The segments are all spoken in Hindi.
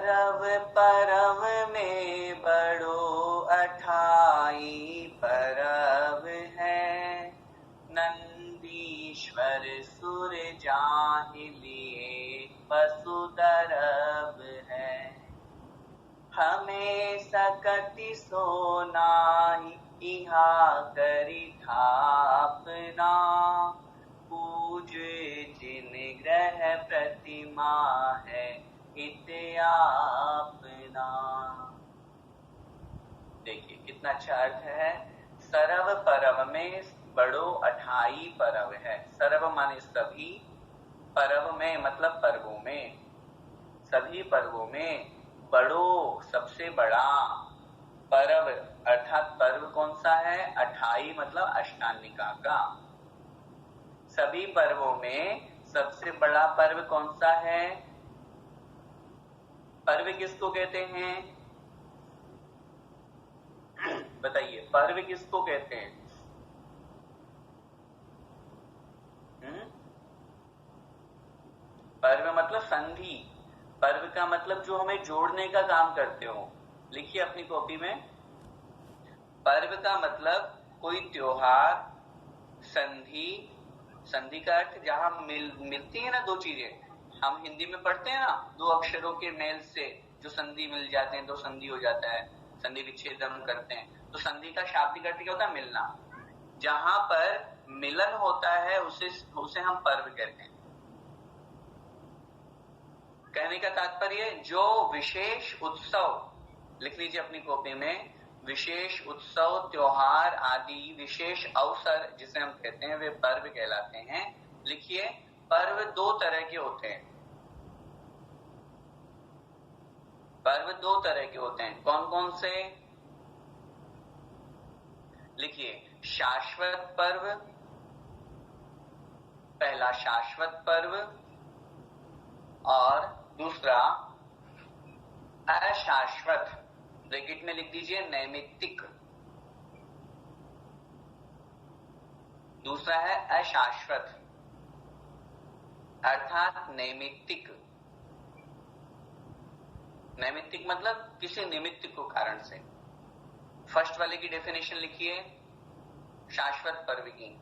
सरव परव में बड़ो अठाई परव है, नंदीश्वर सुर जाहि लिए वसुदरव है। हमें सकति सो नाही इहा करि थापना, पूजे जिन ग्रह प्रतिमा है इत आपना। देखिए कितना अच्छा अर्थ है। सरव परव में बड़ो अठाई परव है। सरव माने सभी, परव में मतलब पर्वों में, सभी पर्वों में बड़ो सबसे बड़ा, पर्व अर्थात पर्व कौन सा है? अठाई मतलब अष्टानिका का। सभी पर्वों में सबसे बड़ा पर्व कौन सा है? पर्व किसको कहते हैं? बताइए, पर्व किसको कहते हैं? पर्व मतलब संधि। पर्व का मतलब जो हमें जोड़ने का काम करते हो। लिखिए अपनी कॉपी में, पर्व का मतलब कोई त्योहार, संधि। संधि का अर्थ जहां मिलती है ना दो चीजें, हम हिंदी में पढ़ते हैं ना, दो अक्षरों के मेल से जो संधि मिल जाते हैं तो संधि हो जाता है, संधि विच्छेदन करते हैं। तो संधि का शाब्दिक अर्थ क्या होता है? मिलना। जहां पर मिलन होता है उसे हम पर्व कहते हैं। कहने का तात्पर्य जो विशेष उत्सव, लिख लीजिए अपनी कॉपी में, विशेष उत्सव, त्योहार आदि विशेष अवसर जिसे हम कहते हैं वे पर्व कहलाते हैं। लिखिए, पर्व दो तरह के होते हैं। पर्व दो तरह के होते हैं। कौन कौन से? लिखिए, शाश्वत पर्व, पहला शाश्वत पर्व, और दूसरा अशाश्वत, ब्रैकेट में लिख दीजिए नैमित्तिक। दूसरा है अशाश्वत अर्थात नैमित्तिक। नैमित्तिक मतलब किसी निमित्त को कारण से। फर्स्ट वाले की डेफिनेशन लिखिए शाश्वत पर्व की।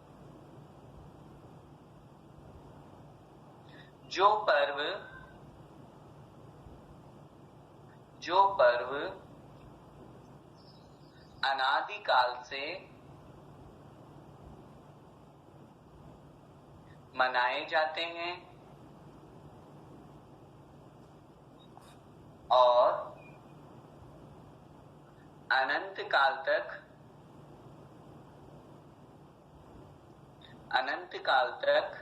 जो पर्व अनादिकाल से मनाए जाते हैं और अनंत काल तक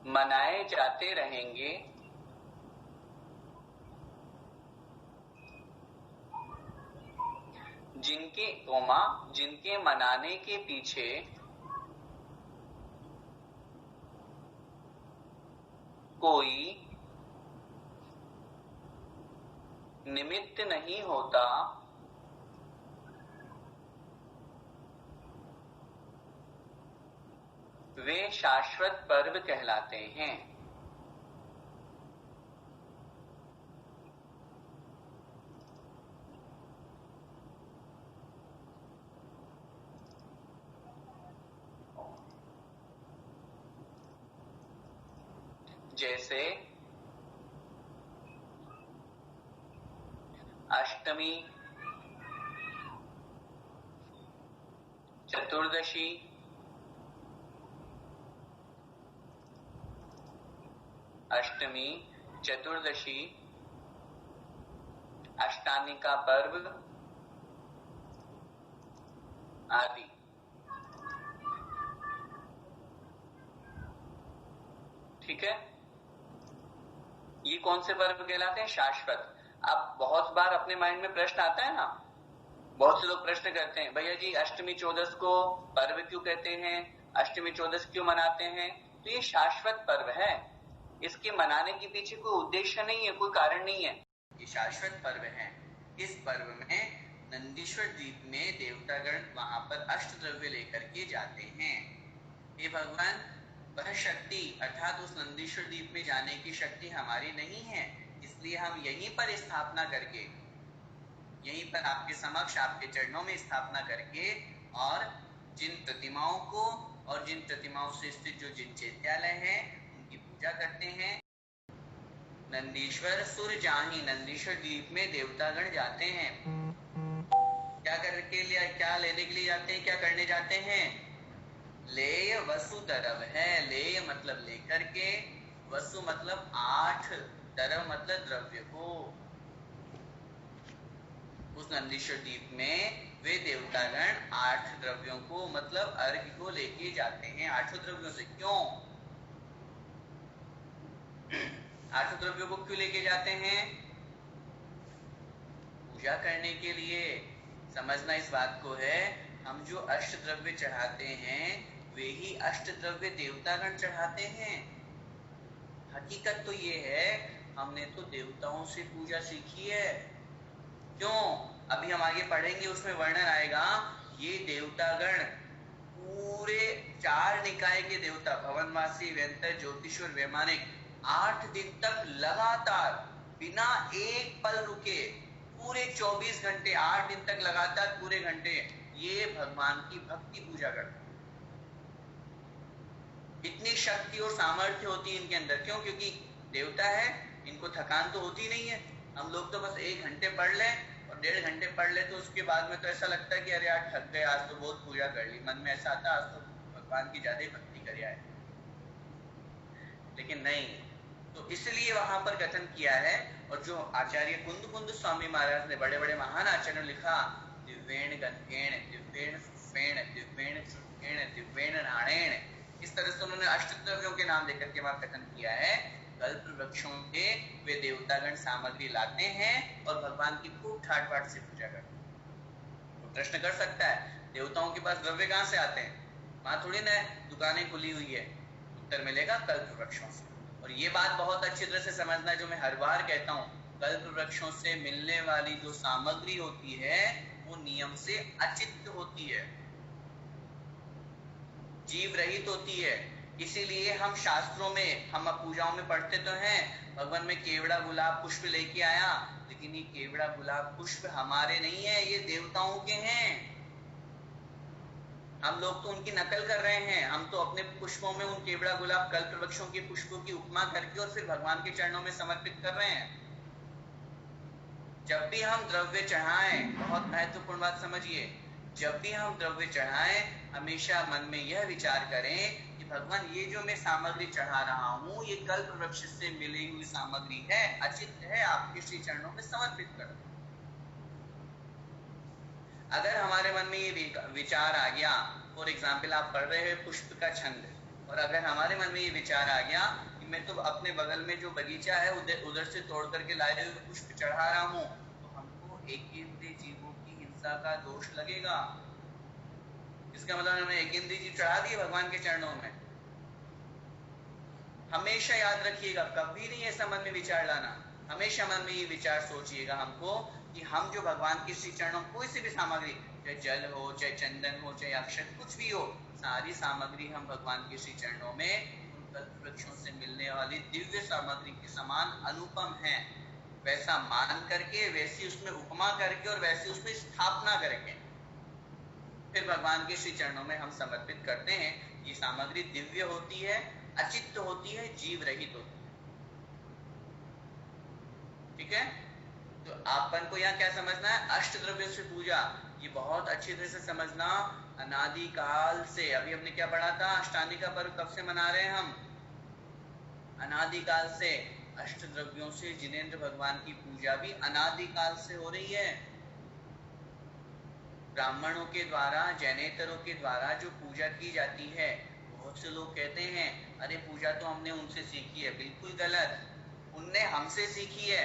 मनाए जाते रहेंगे, जिनके मनाने के पीछे कोई निमित्त नहीं होता, वे शाश्वत पर्व कहलाते हैं। जैसे अष्टमी, चतुर्दशी, अष्टमी, चतुर्दशी, अष्टानिका पर्व आदि। ठीक है, ये कौन से पर्व कहलाते हैं? शाश्वत। अब बहुत बार अपने माइंड में प्रश्न आता है ना, बहुत से लोग प्रश्न करते हैं, भैया जी अष्टमी चौदस को पर्व क्यों कहते हैं, अष्टमी चौदस क्यों मनाते हैं? तो ये शाश्वत पर्व है, इसके मनाने के पीछे कोई उद्देश्य नहीं है, कोई कारण नहीं है, ये शाश्वत पर्व है। इस पर्व में नंदीश्वर द्वीप में देवतागण वहां पर अष्ट द्रव्य लेकर के जाते हैं। हे भगवान, वह शक्ति अर्थात उस नंदीश्वर द्वीप में जाने की शक्ति हमारी नहीं है, इसलिए हम यहीं पर स्थापना करके, यहीं पर आपके समक्ष आपके चरणों में स्थापना करके और जिन प्रतिमाओं को और जिन प्रतिमाओं से स्थित जो जिन चैत्यालय हैं उनकी पूजा करते हैं। नंदीश्वर सुर जाहि, नंदीश्वर द्वीप में देवतागण जाते हैं। क्या लेने के लिए जाते हैं, क्या करने जाते हैं? लेय वसु दरव है। लेय मतलब लेकर के, वसु मतलब 8, दरव मतलब द्रव्य को। उस नंदीश्वर द्वीप में वे देवतागण 8 द्रव्यों को मतलब अर्घ्य को लेके जाते हैं। 8 द्रव्यों से क्यों? 8 द्रव्यों को क्यों लेके जाते हैं? पूजा करने के लिए। समझना इस बात को है, हम जो अष्ट द्रव्य चढ़ाते हैं वे ही अष्ट द्रव्य देवतागण चढ़ाते हैं। हकीकत तो ये है, हमने तो देवताओं से पूजा सीखी है। क्यों? अभी हम आगे पढ़ेंगे, उसमें वर्णन आएगा। ये देवतागण पूरे 4 निकाय के देवता, भवनवासी, व्यंतर, ज्योतिष्वर, वैमानिक, 8 दिन तक लगातार बिना एक पल रुके पूरे 24 घंटे 8 दिन तक लगातार पूरे घंटे ये भगवान की भक्ति पूजा करते हैं। इतनी शक्ति और सामर्थ्य होती है इनके अंदर। क्यों? क्योंकि देवता है, इनको थकान तो होती नहीं है। हम लोग तो बस 1 घंटे पढ़ लें और 1.5 घंटे पढ़ ले तो उसके बाद में तो ऐसा लगता है कि अरे यार थक गए, आज तो बहुत पूजा कर ली। मन में ऐसा आता है आज तो भगवान की ज्यादा भक्ति कर आए। लेकिन नहीं, तो इसलिए वहां पर कथन किया है। और जो आचार्य कुंद स्वामी महाराज ने, बड़े बड़े महान आचार्यों ने लिखा, दिव्येण गंधेण, दिव्येण सुफेण, दिव्येण चुट्ठेण, दिव्येण नाणेण, इस तरह से उन्होंने अष्टद्रव्यों के नाम लेकर के वहां कथन किया है। कल्प वृक्षों के वे देवतागण सामग्री लाते हैं और भगवान की खूब ठाट बाट से पूजा करते हैं। तो प्रश्न कर सकता है, देवताओं के पास द्रव्य कहां से आते हैं? वहां थोड़ी ना दुकानें खुली हुई है। उत्तर मिलेगा कल्प वृक्षों से। और ये बात बहुत अच्छी तरह से समझना, जो मैं हर बार कहता हूँ, कल्प वृक्षों से मिलने वाली जो सामग्री होती है वो नियम से अचित्त होती है, जीव रहित होती है। इसीलिए हम शास्त्रों में, हम पूजाओं में पढ़ते तो हैं, भगवान में केवड़ा गुलाब पुष्प लेके आया, लेकिन ये केवड़ा गुलाब पुष्प हमारे नहीं है, ये देवताओं के हैं। हम लोग तो उनकी नकल कर रहे हैं। हम तो अपने पुष्पों में उन केवड़ा गुलाब कल्प वृक्षों के पुष्पों की उपमा करके और फिर भगवान के चरणों में समर्पित कर रहे हैं। जब भी हम द्रव्य चढ़ाएं, बहुत महत्वपूर्ण बात समझिए, जब भी हम द्रव्य चढ़ाएं हमेशा मन में यह विचार करें कि भगवान ये जो मैं सामग्री चढ़ा रहा हूँ ये कल्प वृक्ष से मिली हुई सामग्री है, अचित है, आपके श्री चरणों में समर्पित कर दो। अगर हमारे मन में ये विचार आ गया, फॉर एग्जाम्पल आप पढ़ रहे हैं पुष्प का छंद, और अगर हमारे मन में ये विचार आ गया कि मैं तो अपने बगल में जो बगीचा है उधर से तोड़ करके लाए हुए पुष्प चढ़ा रहा हूँ, तो हमको एक इंद्रिय जीवों की हिंसा का दोष लगेगा। इसका मतलब हमने एक इंद्रिय जीव चढ़ा दिए भगवान के चरणों में। हमेशा याद रखिएगा, कभी नहीं ऐसा मन में विचार लाना। हमेशा मन में ये विचार सोचिएगा हमको कि हम जो भगवान के श्री चरणों, कोई सी भी सामग्री, चाहे जल हो, चाहे चंदन हो, चाहे अक्षत, कुछ भी हो, सारी सामग्री हम भगवान के श्री चरणों में कल्प वृक्षों से मिलने वाली दिव्य सामग्री के समान अनुपम है, वैसा मान करके, वैसी उसमें उपमा करके और वैसी उसमें स्थापना करके फिर भगवान के श्री चरणों में हम समर्पित करते हैं। ये सामग्री दिव्य होती है, अचित्त होती है, जीव रहित होती है। ठीक है? तो आपन को यहाँ क्या समझना है? अष्ट द्रव्य से पूजा, ये बहुत अच्छी तरह से समझना। अनादि काल से, अभी हमने क्या पढ़ा था, अष्टांगी का पर्व कब से मना रहे हैं हम? अनादि काल से। अष्ट द्रव्यों से जिनेंद्र भगवान की पूजा भी अनादि काल से हो रही है। ब्राह्मणों के द्वारा, जैनेतरों के द्वारा जो पूजा की जाती है, बहुत से लोग कहते हैं अरे पूजा तो हमने उनसे सीखी है। बिल्कुल गलत, उनने हमसे सीखी है।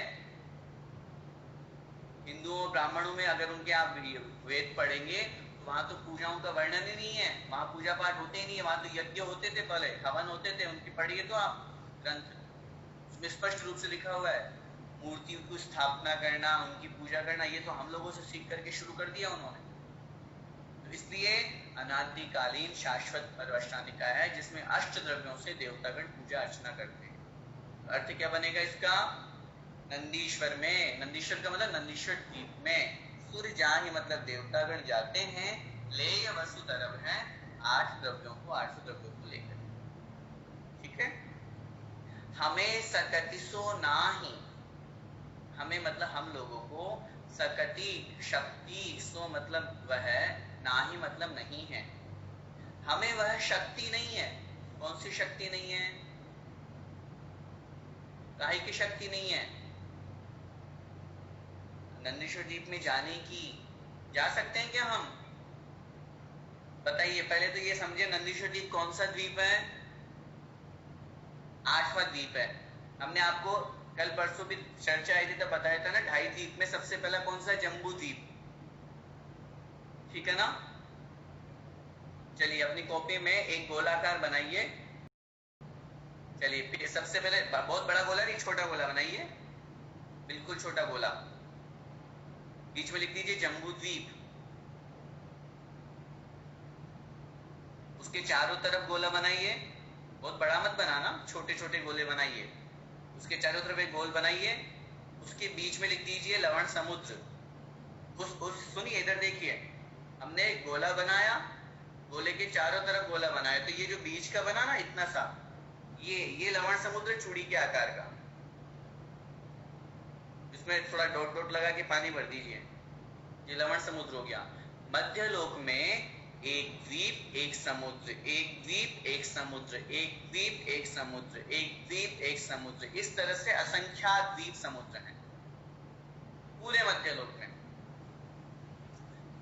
हिंदुओं ब्राह्मणों में अगर उनके आप वेद पढ़ेंगे तो वहां तो पूजाओं का वर्णन ही नहीं है, वहां पूजा पाठ होते ही नहीं है। वहां तो यज्ञ होते थे, पहले हवन होते थे, उनकी पढ़िए तो आप ग्रंथ, उसमें स्पष्ट रूप से लिखा हुआ है मूर्ति की स्थापना करना, उनकी पूजा करना। ये तो हम लोगों से सीख करके शुरू कर दिया उन्होंने। तो इसलिए अनादिकालीन शाश्वत पर्व अष्टांगी का है जिसमें अष्ट द्रव्यों से देवतागण पूजा अर्चना करते हैं। अर्थ क्या बनेगा इसका? नंदीश्वर में, नंदीश्वर का मतलब नंदीश्वर द्वीप में, सूर्य जहाँ ही मतलब देवतागण जाते हैं, ले या वसु तरफ है 8 द्रव्यों को, 800 द्रव्यों को लेकर। ठीक है, हमें सकति सो ना ही, हमें मतलब हम लोगों को सकति शक्ति, सो मतलब वह, ना ही मतलब नहीं है, हमें वह शक्ति नहीं है। कौन सी शक्ति नहीं है? काहे की शक्ति नहीं है? नंदीश्वर द्वीप में जाने की। जा सकते हैं क्या हम? बताइए, पहले तो ये समझे नंदीश्वर द्वीप कौन सा द्वीप है? 8वां द्वीप है। हमने आपको कल परसों भी चर्चा आई थी तब बताया था ना, 2.5 द्वीप में सबसे पहला कौन सा? जम्बू द्वीप। ठीक है ना? चलिए अपनी कॉपी में एक गोलाकार बनाइए। चलिए सबसे पहले बहुत बड़ा गोला नहीं, छोटा गोला बनाइए, बिल्कुल छोटा गोला। बीच में लिख दीजिए जम्बू द्वीप। उसके चारों तरफ गोला बनाइए, बहुत बड़ा मत बनाना, छोटे छोटे गोले बनाइए। उसके चारों तरफ एक गोल बनाइए, उसके बीच में लिख दीजिए लवण समुद्र। सुनिए इधर देखिए, हमने एक गोला बनाया, गोले के चारों तरफ गोला बनाया, तो ये जो बीच का बना ना इतना सा, ये लवण समुद्र चूड़ी के आकार का। इसमें थोड़ा डॉट डॉट लगा के पानी भर दीजिए, ये लवण समुद्र हो गया। मध्य लोक में एक द्वीप एक समुद्र, एक द्वीप एक समुद्र, एक द्वीप एक समुद्र, एक द्वीप एक समुद्र, इस तरह से असंख्यात द्वीप समुद्र हैं पूरे मध्य लोक में।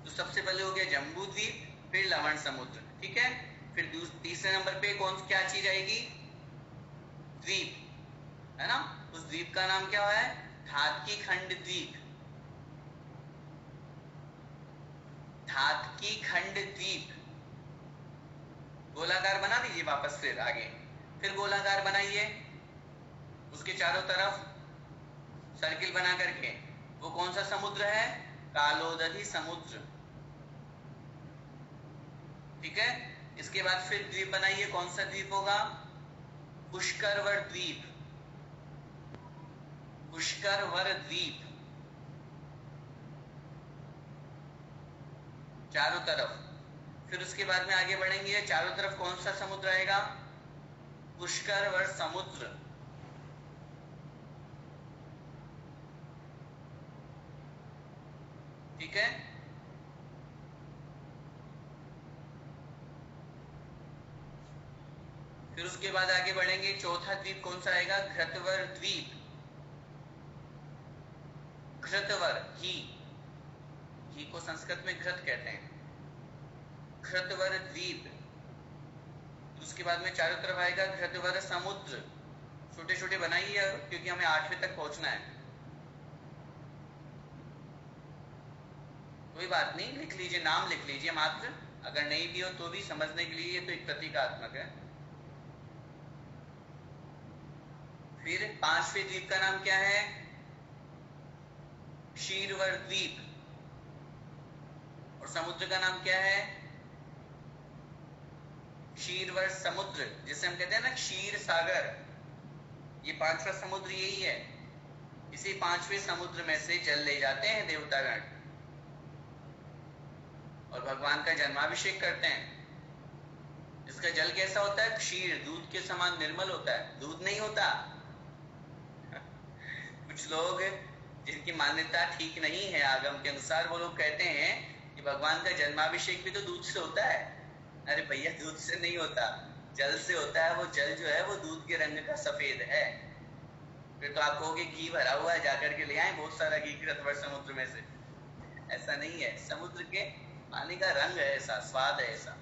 तो सबसे पहले हो गया जम्बू द्वीप, फिर लवण समुद्र। ठीक है, फिर तीसरे नंबर पे क्या चीज आएगी? द्वीप, है ना? उस द्वीप का नाम क्या है? धातकी खंड द्वीप। धातकी खंड द्वीप। गोलाकार बना दीजिए वापस, फिर आगे फिर गोलाकार बनाइए, उसके चारों तरफ सर्किल बना करके। वो कौन सा समुद्र है? कालोदधी समुद्र। ठीक है, इसके बाद फिर द्वीप बनाइए, कौन सा द्वीप होगा? पुष्करवर द्वीप। पुष्करवर द्वीप चारों तरफ। फिर उसके बाद में आगे बढ़ेंगे, चारों तरफ कौन सा समुद्र आएगा? पुष्करवर समुद्र। ठीक है, फिर उसके बाद आगे बढ़ेंगे, चौथा द्वीप कौन सा आएगा? घृतवर द्वीप। घृतवर, घी को संस्कृत में घृत कहते हैं, घृतवर द्वीप। उसके बाद में चारों तरफ आएगा घृतवर समुद्र। छोटे छोटे बनाइए क्योंकि हमें 8वें तक पहुंचना है। कोई बात नहीं, लिख लीजिए, नाम लिख लीजिए मात्र, अगर नहीं भी हो तो भी समझने के लिए ये तो एक प्रतीकात्मक है। फिर 5वें द्वीप का नाम क्या है? क्षीरवर द्वीप। और समुद्र का नाम क्या है? क्षीरवर समुद्र, जिसे हम कहते हैं ना क्षीर सागर। ये 5वां समुद्र यही है। इसी 5वें समुद्र में से जल ले जाते हैं देवतागण और भगवान का जन्माभिषेक करते हैं। इसका जल कैसा होता है? क्षीर, दूध के समान निर्मल होता है। दूध नहीं होता। कुछ लोग जिनकी मान्यता ठीक नहीं है आगम के अनुसार, वो लोग कहते हैं कि भगवान का जन्माभिषेक भी तो दूध से होता है। अरे भैया, दूध से नहीं होता, जल से होता है। वो जल जो है वो दूध के रंग का सफेद है। फिर तो आप कहोगे घी भरा हुआ है, जाकर के ले आए बहुत सारा घी घृतवर समुद्र में से। ऐसा नहीं है, समुद्र के पानी का रंग है ऐसा, स्वाद है ऐसा।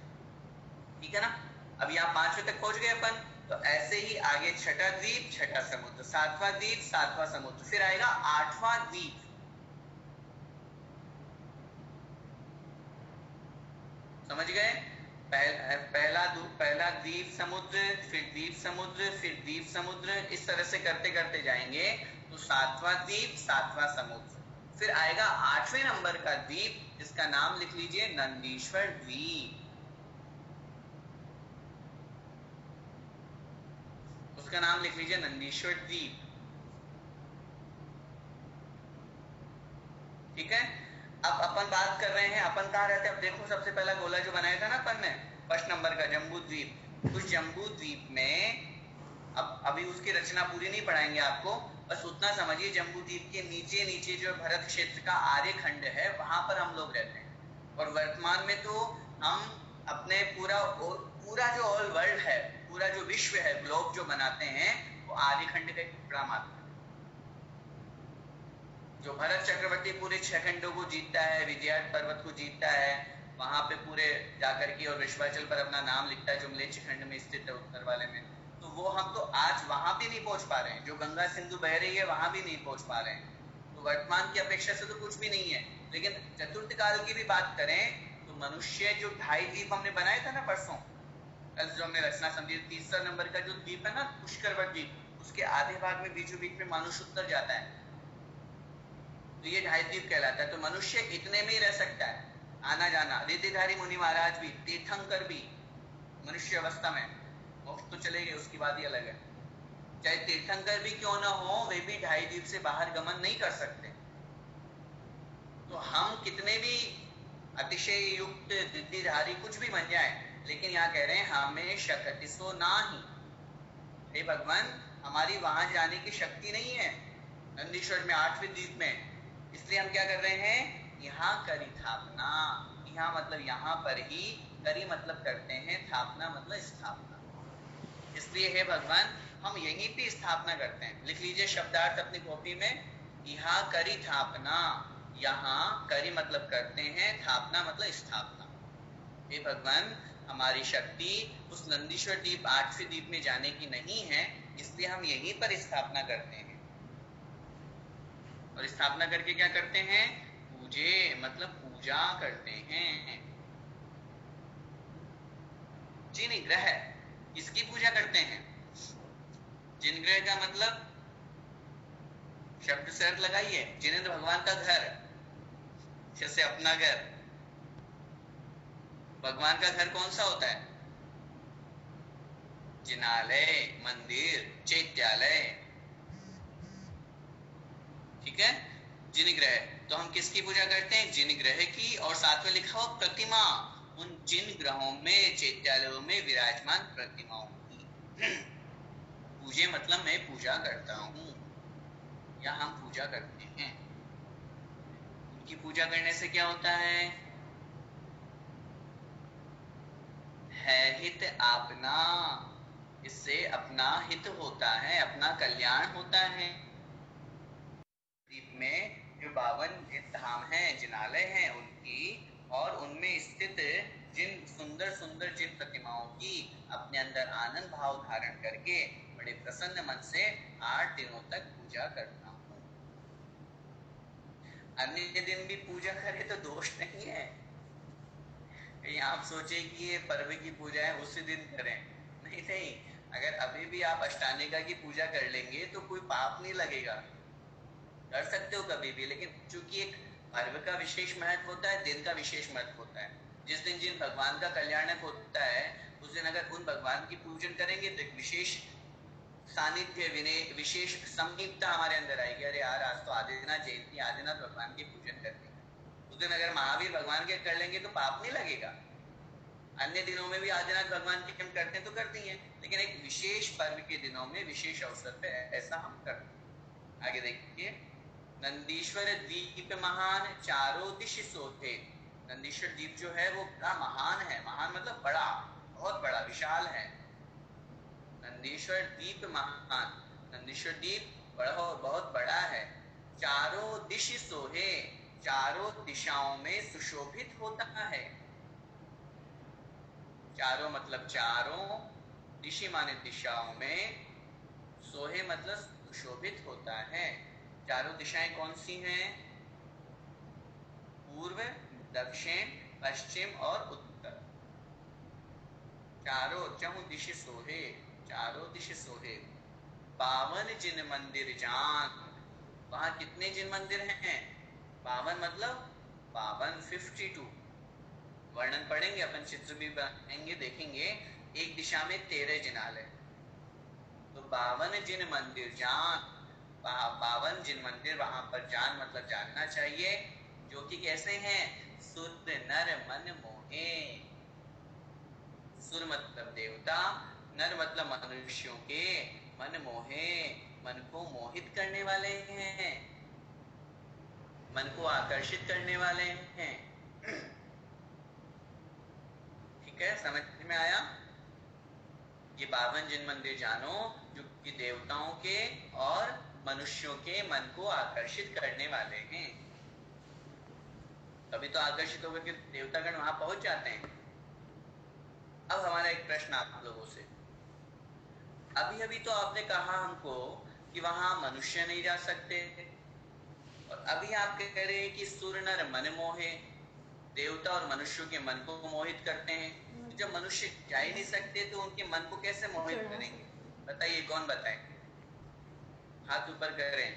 ठीक है ना? अब यहाँ 5वें तक पहुंच गए अपन। तो ऐसे ही आगे छठा द्वीप, छठा समुद्र, 7वां द्वीप, 7वां समुद्र, फिर आएगा 8वां द्वीप। समझ गए? पहला द्वीप समुद्र, फिर द्वीप समुद्र, फिर द्वीप समुद्र, इस तरह से करते करते जाएंगे तो 7वां द्वीप, 7वां समुद्र। फिर आएगा 8वें नंबर का द्वीप, जिसका नाम लिख लीजिए नंदीश्वर द्वीप। उसका नाम लिख लीजिए नंदीश्वर द्वीप। ठीक है। अब अपन बात कर रहे हैं, अपन कहाँ रहते हैं? अब देखो, सबसे पहला गोला जो बनाया था ना अपन ने, फर्स्ट नंबर का जम्बू द्वीप, उस जम्बू द्वीप में, अब अभी उसकी रचना पूरी नहीं पढ़ाएंगे आपको, बस उतना समझिए, जम्बू द्वीप के नीचे नीचे जो भरत क्षेत्र का आर्य खंड है, वहां पर हम लोग रहते हैं। और वर्तमान में तो हम अपने पूरा जो ऑल वर्ल्ड है, पूरा जो विश्व है, ग्लोब जो बनाते हैं, वो आर्य खंड का एक टुकड़ा मात्र है। जो भरत चक्रवर्ती पूरे 6 खंडों को जीतता है, विजयाट पर्वत को जीतता है, वहां पे पूरे जाकर के और विश्वाचल पर अपना नाम लिखता है, जो मलेच्छ खंड में स्थित है, उत्तर वाले में, तो वो हम तो आज वहां भी नहीं पहुंच पा रहे हैं। जो गंगा सिंधु बह रही है, वहां भी नहीं पहुंच पा रहे हैं। तो वर्तमान की अपेक्षा से तो कुछ भी नहीं है। लेकिन चतुर्थ काल की भी बात करें तो मनुष्य जो 2.5 द्वीप हमने बनाए थे ना परसों, कल जो हमने रचना समझी, तीसरा नंबर का जो द्वीप है ना, पुष्करवत द्वीप, उसके आधे भाग में बीचों बीच में मानुष उत्तर जाता है, तो ये 2.5 द्वीप कहलाता है। तो मनुष्य इतने में ही रह सकता है, आना जाना। रीतिधारी मुनि महाराज भी, तीर्थंकर भी मनुष्य अवस्था में, मोक्ष तो चले गए, उसकी बात ही अलग है। चाहे तीर्थंकर भी क्यों ना हो, वे भी 2.5 द्वीप से बाहर गमन नहीं कर सकते। तो हम कितने भी अतिशय युक्त रीतिधारी कुछ भी बन जाए, लेकिन यहाँ कह रहे हैं हमें शक्ति सो ना ही, हे भगवान, हमारी वहां जाने की शक्ति नहीं है नंदीश्वर में, 8वें द्वीप में। इसलिए हम क्या कर रहे हैं, यहाँ करी थापना। यहाँ मतलब यहाँ पर ही, करी मतलब करते हैं, थापना मतलब स्थापना। इसलिए हे भगवान, हम यहीं पे स्थापना करते हैं। लिख लीजिए शब्दार्थ अपनी कॉपी में, यहाँ करी थापना। यहाँ करी मतलब करते हैं, थापना मतलब स्थापना। हे भगवान, हमारी शक्ति उस नंदीश्वर द्वीप 8वें द्वीप में जाने की नहीं है, इसलिए हम यहीं पर स्थापना करते हैं। और स्थापना करके क्या करते हैं, पूजे मतलब पूजा करते हैं। जिन ग्रह, इसकी पूजा करते हैं। जिन ग्रह का मतलब शब्द से अर्थ लगाइए, जिनेंद्र भगवान का घर, जैसे अपना घर। भगवान का घर कौन सा होता है? जिनालय, मंदिर, चैत्यालय, ठीक है। जिन ग्रह, तो हम किसकी पूजा करते हैं? जिन ग्रह की। और साथ में लिखा हो प्रतिमा, उन जिन ग्रहों में, चैत्यालयों में विराजमान प्रतिमाओं की पूजे मतलब मैं पूजा करता हूँ, या हम पूजा करते हैं। उनकी पूजा करने से क्या होता है हित आपना, इससे अपना हित होता है, अपना कल्याण होता है। द्वीप में जो 52 धाम है, जिनालय हैं उनकी, और उनमें स्थित जिन सुंदर सुंदर जिन प्रतिमाओं की अपने अंदर आनंद भाव धारण करके बड़े प्रसन्न मन से 8 दिनों तक पूजा करता हूँ। अन्य दिन भी पूजा करे तो दोष नहीं है। आप सोचे कि ये पर्व की पूजा है, उसी दिन करें, नहीं नहीं। अगर अभी भी आप अष्टानिका की पूजा कर लेंगे तो कोई पाप नहीं लगेगा, कर सकते हो कभी भी। लेकिन चूंकि एक पर्व का विशेष महत्व होता है, दिन का विशेष महत्व होता है, जिस दिन जिन भगवान का कल्याण होता है, उस दिन अगर उन भगवान की पूजन करेंगे तो एक विशेष सानिध्य, विनय, विशेष समीपता हमारे अंदर आएगी। अरे यार, आज तो आदिनाथ जयंती, आदिनाथ भगवान की पूजन करनी। उस दिन अगर महावीर भगवान के कर लेंगे तो पाप नहीं लगेगा। अन्य दिनों में भी आदिनाथ भगवान की हम करते हैं तो करती हैं, लेकिन एक विशेष पर्व के दिनों में, विशेष अवसर पे ऐसा हम करते हैं। आगे देखिए, नंदीश्वर द्वीप महान, चारों दिश शोभे। नंदीश्वर द्वीप जो है वो बड़ा महान है। महान मतलब बड़ा, बहुत बड़ा, विशाल है। नंदीश्वर द्वीप महान, नंदीश्वर द्वीप बहुत बड़ा है। चारों दिश सोहे, चारों दिशाओं में सुशोभित होता है। चारों मतलब चारों, दिशि माने दिशाओं में, सोहे मतलब सुशोभित होता है। चारों दिशाएं कौन सी हैं? पूर्व, दक्षिण, पश्चिम और उत्तर। चारों चहु दिशि सोहे, चारों दिशि सोहे। 52 जिन मंदिर जान, वहां कितने जिन मंदिर हैं? 52 मतलब 52, वर्णन पढ़ेंगे अपन, चित्र भी बनाएंगे, देखेंगे। एक दिशा में 13 जिनालय, तो 52 जिन मंदिर जान, 52 जिन मंदिर, वहां पर जान मतलब जानना चाहिए। जो कि कैसे हैं? सुर नर मन मोहे। सुर मतलब देवता, नर मतलब मनुष्यों के, मन मोहे मन को मोहित करने वाले हैं, मन को आकर्षित करने वाले हैं। ठीक है, समझ में आया? ये 52 जिन मंदिर जानो जो कि देवताओं के और मनुष्यों के मन को आकर्षित करने वाले हैं। तभी तो आकर्षित होकर के देवतागण वहां पहुंच जाते हैं। अब हमारा एक प्रश्न आप लोगों से, अभी अभी तो आपने कहा हमको कि वहां मनुष्य नहीं जा सकते, और अभी आप कह रहे हैं कि सुर नर मन मोहे, देवता और मनुष्यों के मन को मोहित करते हैं। तो जब मनुष्य जा ही नहीं सकते तो उनके मन को कैसे मोहित करेंगे? बताइए, कौन बताए? हाथ ऊपर करें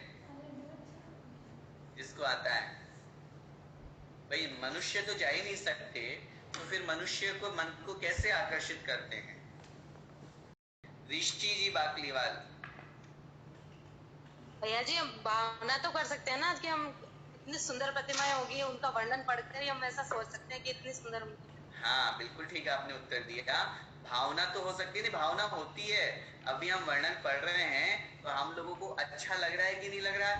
जिसको आता है। भाई मनुष्य तो जा ही नहीं सकते, तो फिर मनुष्य को मन को कैसे आकर्षित करते हैं? ऋषि जी बाकलीवाल। भैया जी, हम भावना तो कर सकते हैं ना कि हम इतनी सुंदर प्रतिमाएं होगी, उनका वर्णन पढ़कर ही हम ऐसा सोच सकते हैं कि इतनी सुंदर। हाँ बिल्कुल ठीक आपने उत्तर दिया। भावना तो हो सकती है, नहीं भावना होती है। अभी हम वर्णन पढ़ रहे हैं तो हम लोगों को अच्छा लग रहा है कि नहीं लग रहा है?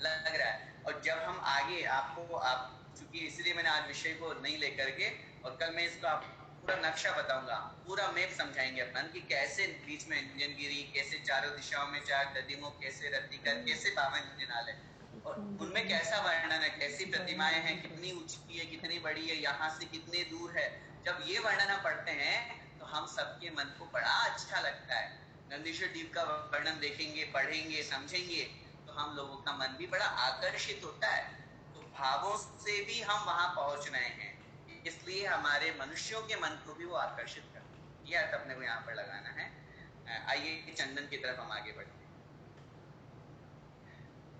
लग रहा है। और जब हम आगे आपको, आप चूंकि इसलिए मैंने आज विषय को नहीं लेकर के, और कल मैं इसको आप पूरा नक्शा बताऊंगा, पूरा मैप समझाएंगे अपन कि कैसे बीच में अंजन गिरी, कैसे चारों दिशाओं में 4 ददिमो, कैसे रत्तिकर, कैसे 52 जिनालय, और उनमें कैसा वर्णन है, कैसी प्रतिमाएं हैं, कितनी ऊंची है, कितनी बड़ी है, यहाँ से कितने दूर है। जब ये वर्णन हम पढ़ते हैं तो हम सबके मन को बड़ा अच्छा लगता है। नंदीश्वर द्वीप का वर्णन देखेंगे, पढ़ेंगे, समझेंगे तो हम लोगों का मन भी बड़ा आकर्षित होता है। तो भावों से भी हम वहां पहुंच रहे हैं, इसलिए हमारे मनुष्यों के मन को भी वो आकर्षित करते हैं। यह अपने को यहाँ पर लगाना है। आइए चंदन की तरफ हम आगे बढ़ते हैं।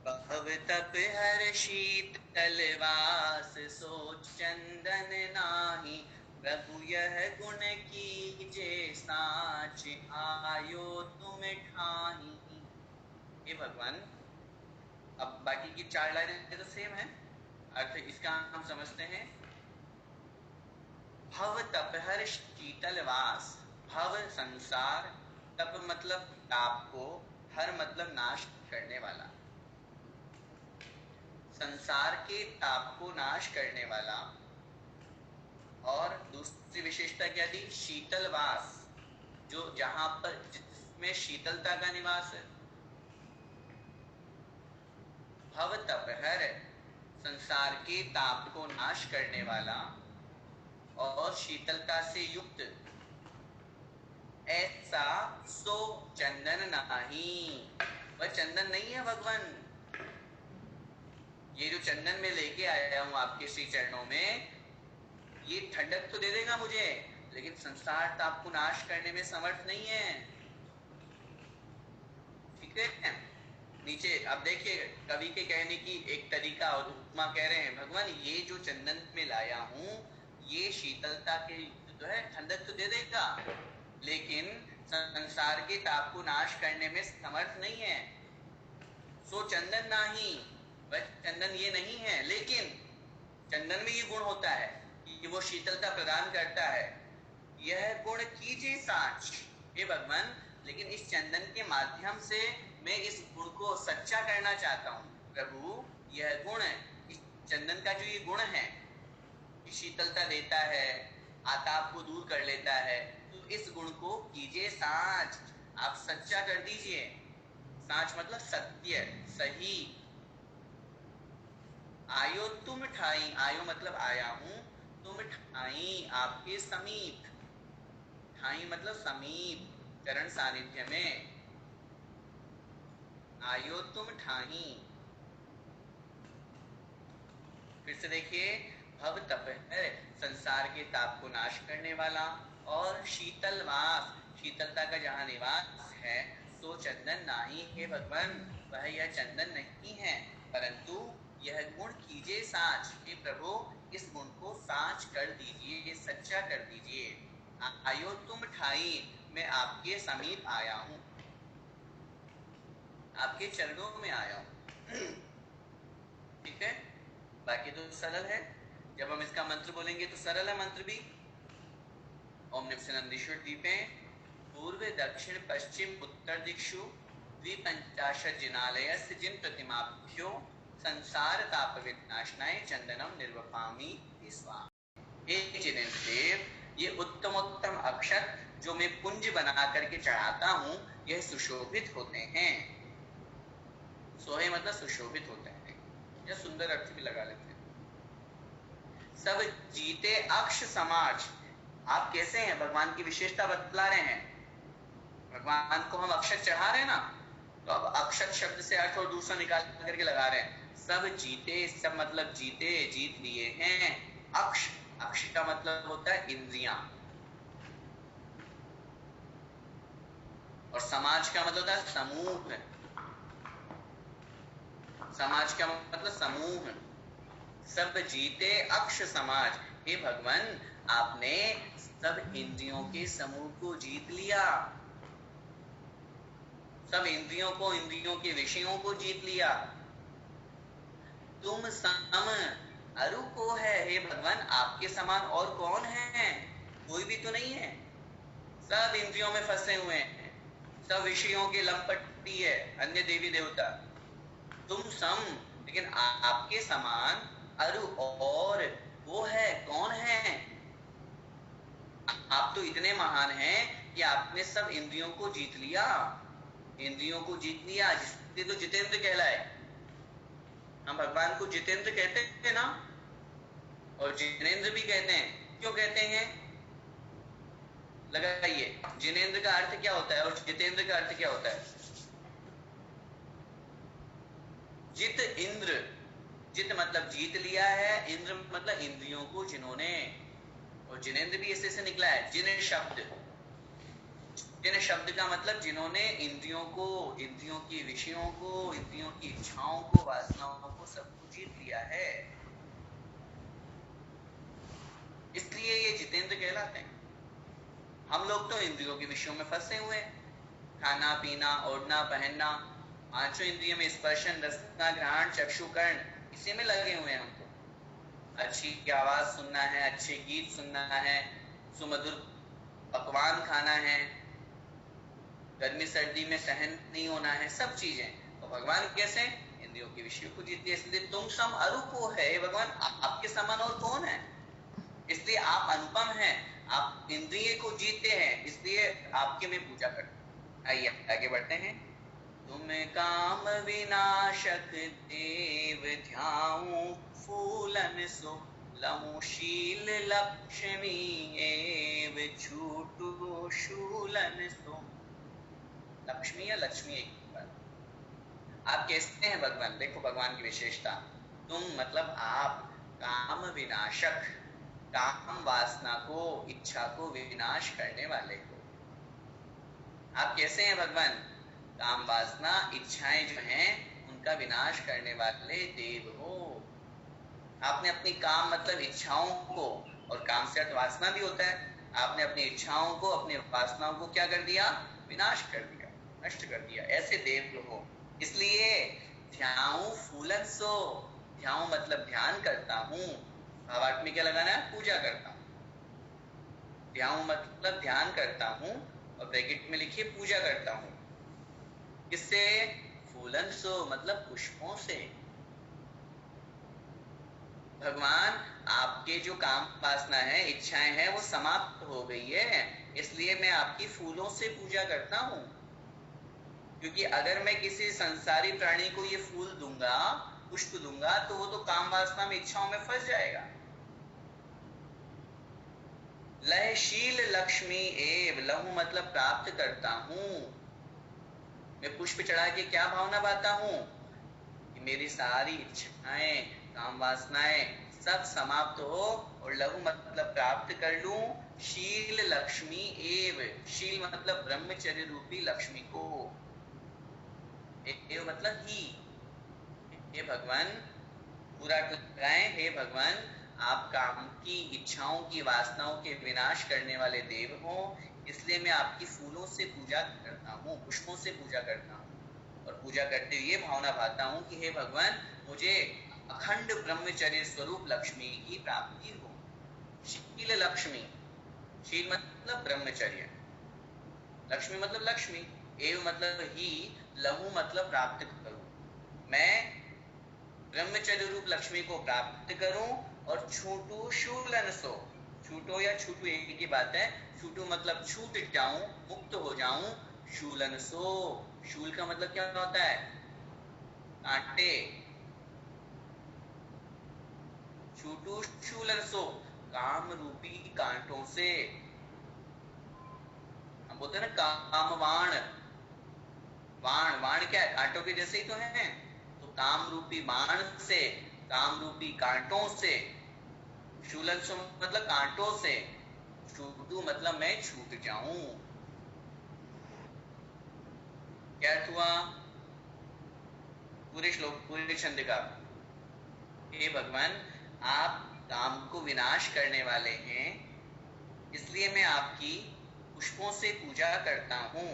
भव तप हर शीतल वास, सो चंदन नाही, प्रभु यह गुण कीजे साच, आयो तुम ठाही। हे भगवान, अब बाकी की 4 लाइनें तो सेम है, अर्थ इसका हम समझते हैं। भव तप हर शीतल वास, भव संसार, तप मतलब ताप को, हर मतलब नाश करने वाला, संसार के ताप को नाश करने वाला। और दूसरी विशेषता क्या थी? शीतल वास, जो जहां पर जिसमें शीतलता का निवास है। भव तप हर, संसार के ताप को नाश करने वाला और शीतलता से युक्त, ऐसा सो चंदन नाही, वह चंदन नहीं है भगवान। ये जो चंदन में लेके आया हूं आपके श्री चरणों में, ये ठंडक तो दे देगा मुझे, लेकिन संसार ताप को नाश करने में समर्थ नहीं है। ठीक है, नीचे अब देखिए, कवि के कहने की एक तरीका और उपमा कह रहे हैं, भगवान ये जो चंदन में लाया हूं, ये शीतलता के जो है ठंडक तो दे देगा, लेकिन संसार के ताप को नाश करने में समर्थ नहीं है। सो चंदन नाही, वह चंदन ये नहीं है, लेकिन चंदन में ये गुण होता है कि वो शीतलता प्रदान करता है। यह गुण कीजिए साच, हे भगवान, लेकिन इस चंदन के माध्यम से मैं इस गुण को सच्चा करना चाहता हूँ। प्रभु यह गुण, इस चंदन का जो ये गुण है, शीतलता देता है, आताप को दूर कर लेता है, तो इस गुण को कीजिए साच, आप सच्चा कर दीजिए। साच मतलब सत्य, सही। आयो तुम ठाई, आयो मतलब आया हूं, तुम ठाई आपके समीप, ठाई मतलब समीप, चरण सानिध्य में। आयो तुम ठाई। फिर से देखिए, भव तप है, संसार के ताप को नाश करने वाला, और शीतल वास, शीतलता का जहां निवास है, तो चंदन नाही, हे भगवान वह यह चंदन नहीं है, परंतु यह गुण कीजिए साच, हे प्रभु इस गुण को साच कर दीजिए, सच्चा कर दीजिए। आयो तुम ठाई, मैं आपके समीप आया हूं, आपके चरणों में आया हूं। ठीक है, बाकी तो सरल है। जब हम इसका मंत्र बोलेंगे तो सरल है मंत्र भी। ओम निप्सनंदीश्वर द्वीपे पूर्व दक्षिण पश्चिम उत्तर दिक्षु द्विपंचाशत् जिनालयस्य जिन प्रतिमाभ्यो संसार ताप विनाशनाय चंदनम निर्वपामि स्वाहा। हे जिनेन्द्र देव, ये उत्तम अक्षत जो मैं पुंज बना करके चढ़ाता हूँ, यह सुशोभित होते हैं। सोहे मतलब सुशोभित होते हैं, या सुंदर अर्थ भी लगा लेते हैं। सब जीते अक्ष समाज। आप कैसे हैं? भगवान की विशेषता बतला रहे हैं। भगवान को हम अक्षत चढ़ा रहे हैं ना, तो अब अक्षत शब्द से अर्थ और दूसरा निकाल करके लगा रहे हैं। सब जीते, सब मतलब जीते, जीत लिए हैं। अक्ष, अक्ष का मतलब होता है इंद्रियां, और समाज का मतलब होता है समूह। समाज का मतलब समूह। सब जीते अक्ष समाज। हे भगवान, आपने सब इंद्रियों के समूह को जीत लिया, सब इंद्रियों को, इंद्रियों के विषयों को जीत लिया। तुम सम अरु को है। हे भगवान, आपके समान और कौन है? कोई भी तो नहीं है। सब इंद्रियों में फंसे हुए हैं, सब विषयों के लंपटी है, अन्य देवी देवता। तुम सम, लेकिन आपके समान अरु और वो है, कौन है? आप तो इतने महान हैं कि आपने सब इंद्रियों को जीत लिया। इंद्रियों को जीत लिया, जिससे तो जितेंद्र कहलाए। हम भगवान को जितेंद्र कहते हैं ना, और जिनेंद्र भी कहते हैं। क्यों कहते हैं? लगाइए, जिनेंद्र का अर्थ क्या होता है और जितेंद्र का अर्थ क्या होता है? जित इंद्र, जित मतलब जीत लिया है, इंद्र मतलब इंद्रियों को जिन्होंने, और जिनेंद्र भी इससे से निकला है। जिन शब्द, जिन शब्द का मतलब जिन्होंने इंद्रियों को, इंद्रियों की विषयों को, इंद्रियों की इच्छाओं को, वासनाओं को, सबको जीत लिया है, इसलिए ये जितेंद्र कहलाते हैं। हम लोग तो इंद्रियों के विषयों में फंसे हुए हैं। खाना पीना, ओढ़ना पहनना, पांचों इंद्रियों में स्पर्शन, रसना, घ्राण, चक्षु, कर्ण, इसी में लगे हुए हैं हमको। अच्छी आवाज सुनना है, अच्छे गीत सुनना है, सुमधुर पकवान खाना है, गर्मी सर्दी में सहन नहीं होना है, सब चीजें। तो भगवान कैसे? इंद्रियों के विषयों को जीतते। इसलिए तुम सम अरु को है। भगवान, आपके समान और कौन है? इसलिए आप अनुपम हैं, आप इंद्रिय को जीते हैं, इसलिए आपके में पूजा करते हैं। आइए आगे बढ़ते हैं। तुम काम विनाशक देव ध्याऊं फूलन सो लहु शील लक्ष्मी एव छूटू शूलन सो। लक्ष्मी या लक्ष्मी एक बार। आप कैसे हैं भगवान? देखो भगवान की विशेषता। तुम मतलब आप, काम विनाशक, काम वासना को, इच्छा को विनाश करने वाले हो। आप कैसे हैं भगवान? काम वासना इच्छाएं जो हैं उनका विनाश करने वाले देव हो। आपने अपनी काम मतलब इच्छाओं को, और काम से अर्थ वासना भी होता है, आपने अपनी इच्छाओं को, अपनी वासनाओं को क्या कर दिया? विनाश कर दिया, नष्ट कर दिया। ऐसे देव हो। इसलिए ध्याऊं फूलन सो। ध्याऊं मतलब ध्यान करता हूँ, भावार्थ में क्या लगाना है? पूजा करता हूँ। ध्याऊं मतलब ध्यान करता हूँ, और ब्रैकेट में लिखिए पूजा करता हूँ। किससे? फूलन सो मतलब पुष्पों से। भगवान, आपके जो काम वासना है, इच्छाएं हैं, वो समाप्त हो गई है, इसलिए मैं आपकी फूलों से पूजा करता हूँ। क्योंकि अगर मैं किसी संसारी प्राणी को ये फूल दूंगा, पुष्प दूंगा, तो वो तो काम वासना में, इच्छाओं में फंस जाएगा। लहशील लक्ष्मी एव, लहू मतलब प्राप्त करता हूँ। मैं पुष्प चढ़ा के क्या भावना पाता हूँ? कि मेरी सारी इच्छाएं, काम वासनाएं सब समाप्त हो, और लहू मतलब प्राप्त कर लूं शील लक्ष्मी एव। शील मतलब ब्रह्मचर्य रूपी लक्ष्मी को, एव मतलब ही। हे भगवान, पूरा लगाएं। हे भगवान, आप काम की इच्छाओं की, वासनाओं के विनाश करने वाले देव हो, इसलिए मैं आपकी फूलों से पूजा करता हूँ, पुष्पों से पूजा करता हूँ, और पूजा करते हुए भावना पाता हूँ कि हे भगवान, मुझे अखंड ब्रह्मचर्य स्वरूप लक्ष्मी की प्राप्ति हो। शील लक्ष्मी, शील मतलब ब्रह्मचर्य, लक्ष्मी मतलब लक्ष्मी, एव मतलब ही, लहू मतलब प्राप्त करूं, मैं ब्रह्मचर्य रूप लक्ष्मी को प्राप्त करूं और छूटू शूलन सो, छूटो या छूटू एक ही बात है, छूटू मतलब छूट जाऊं, मुक्त हो जाऊं, शूलन सो, शूल का मतलब क्या होता है, कांटे, छूटू शूलन सो, काम रूपी कांटों से, हम बोलते हैं ना कामवाण, वाण, वाण क्या है, कांटों के जैसे ही तो है, तो काम रूपी बाण से, काम रूपी कांटों से, शूलन सो मतलब कांटों से, छूटू मतलब मैं छूट जाऊं। क्या हुआ, पूरे श्लोक पूरे छंद का, हे भगवान आप काम को विनाश करने वाले हैं, इसलिए मैं आपकी पुष्पों से पूजा करता हूँ,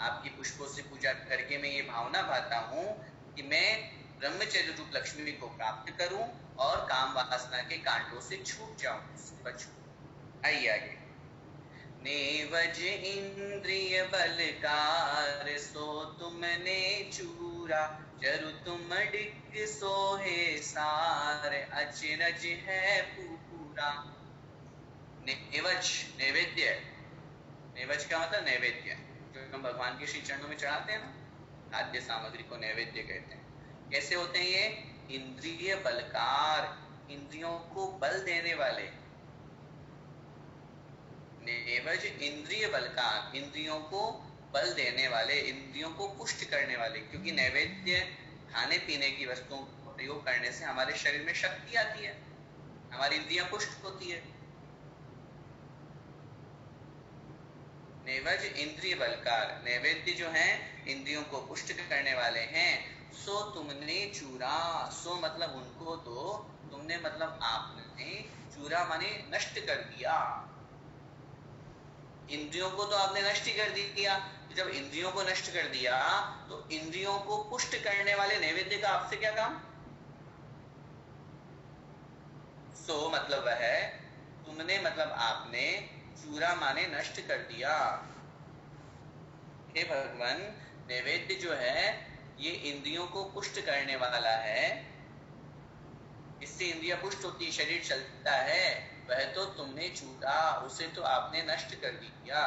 आपकी पुष्पों से पूजा करके मैं ये भावना पाता हूँ कि मैं ब्रह्मचर्य रूप लक्ष्मी को प्राप्त करूं और काम वासना के कांटों से छूट जाऊं, बचूं। आइए आगे, नेवज इंद्रिय बलकार सो तुमने चूरा, चरु तुम डिग सोहे सार, अचरज है पूरा। नेवज नैवेद्य, नैवेद्य का मतलब नैवेद्य, जो हम भगवान के श्री चरणों में चढ़ाते हैं ना, खाद्य सामग्री को नैवेद्य कहते हैं। कैसे होते हैं ये, इंद्रिय बलकार, इंद्रियों को बल देने वाले, नेवज इंद्रिय बलकार, इंद्रियों को बल देने वाले, इंद्रियों को पुष्ट करने वाले, क्योंकि नैवेद्य खाने पीने की वस्तुओं का प्रयोग करने से हमारे शरीर में शक्ति आती है, हमारी इंद्रियां पुष्ट होती है। नेवज इंद्रिय बलकार, नैवेद्य जो है इंद्रियों को पुष्ट करने वाले हैं। सो तुमने चूरा, सो मतलब उनको दो, तुमने मतलब आपने, चूरा माने नष्ट कर दिया, इंद्रियों को तो आपने नष्ट ही कर दिया, जब इंद्रियों को नष्ट कर दिया तो इंद्रियों को पुष्ट करने वाले नैवेद्य का आपसे क्या काम। सो मतलब वह है, तुमने मतलब आपने, चूरा माने नष्ट कर दिया। हे भगवान नैवेद्य जो है ये इंद्रियों को पुष्ट करने वाला है, इससे इंद्रियां पुष्ट होती, शरीर चलता है, वह तो तुमने चूरा, उसे तो आपने नष्ट कर दिया।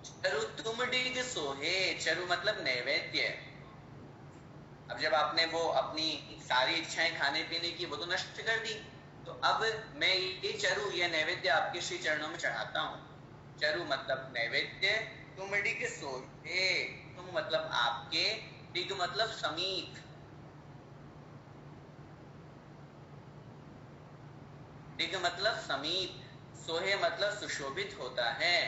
चरु तुम डिग सोहे, चरु मतलब नैवेद्य, अब जब आपने वो अपनी सारी इच्छाएं खाने पीने की वो तो नष्ट कर दी, तो अब मैं ये चरु ये नैवेद्य आपके श्री चरणों में चढ़ाता हूँ। चरु मतलब नैवेद्य, तुम डिग सोहे, तुम मतलब आपके, डिग मतलब समीप, डिग मतलब समीप, सोहे मतलब सुशोभित होता है।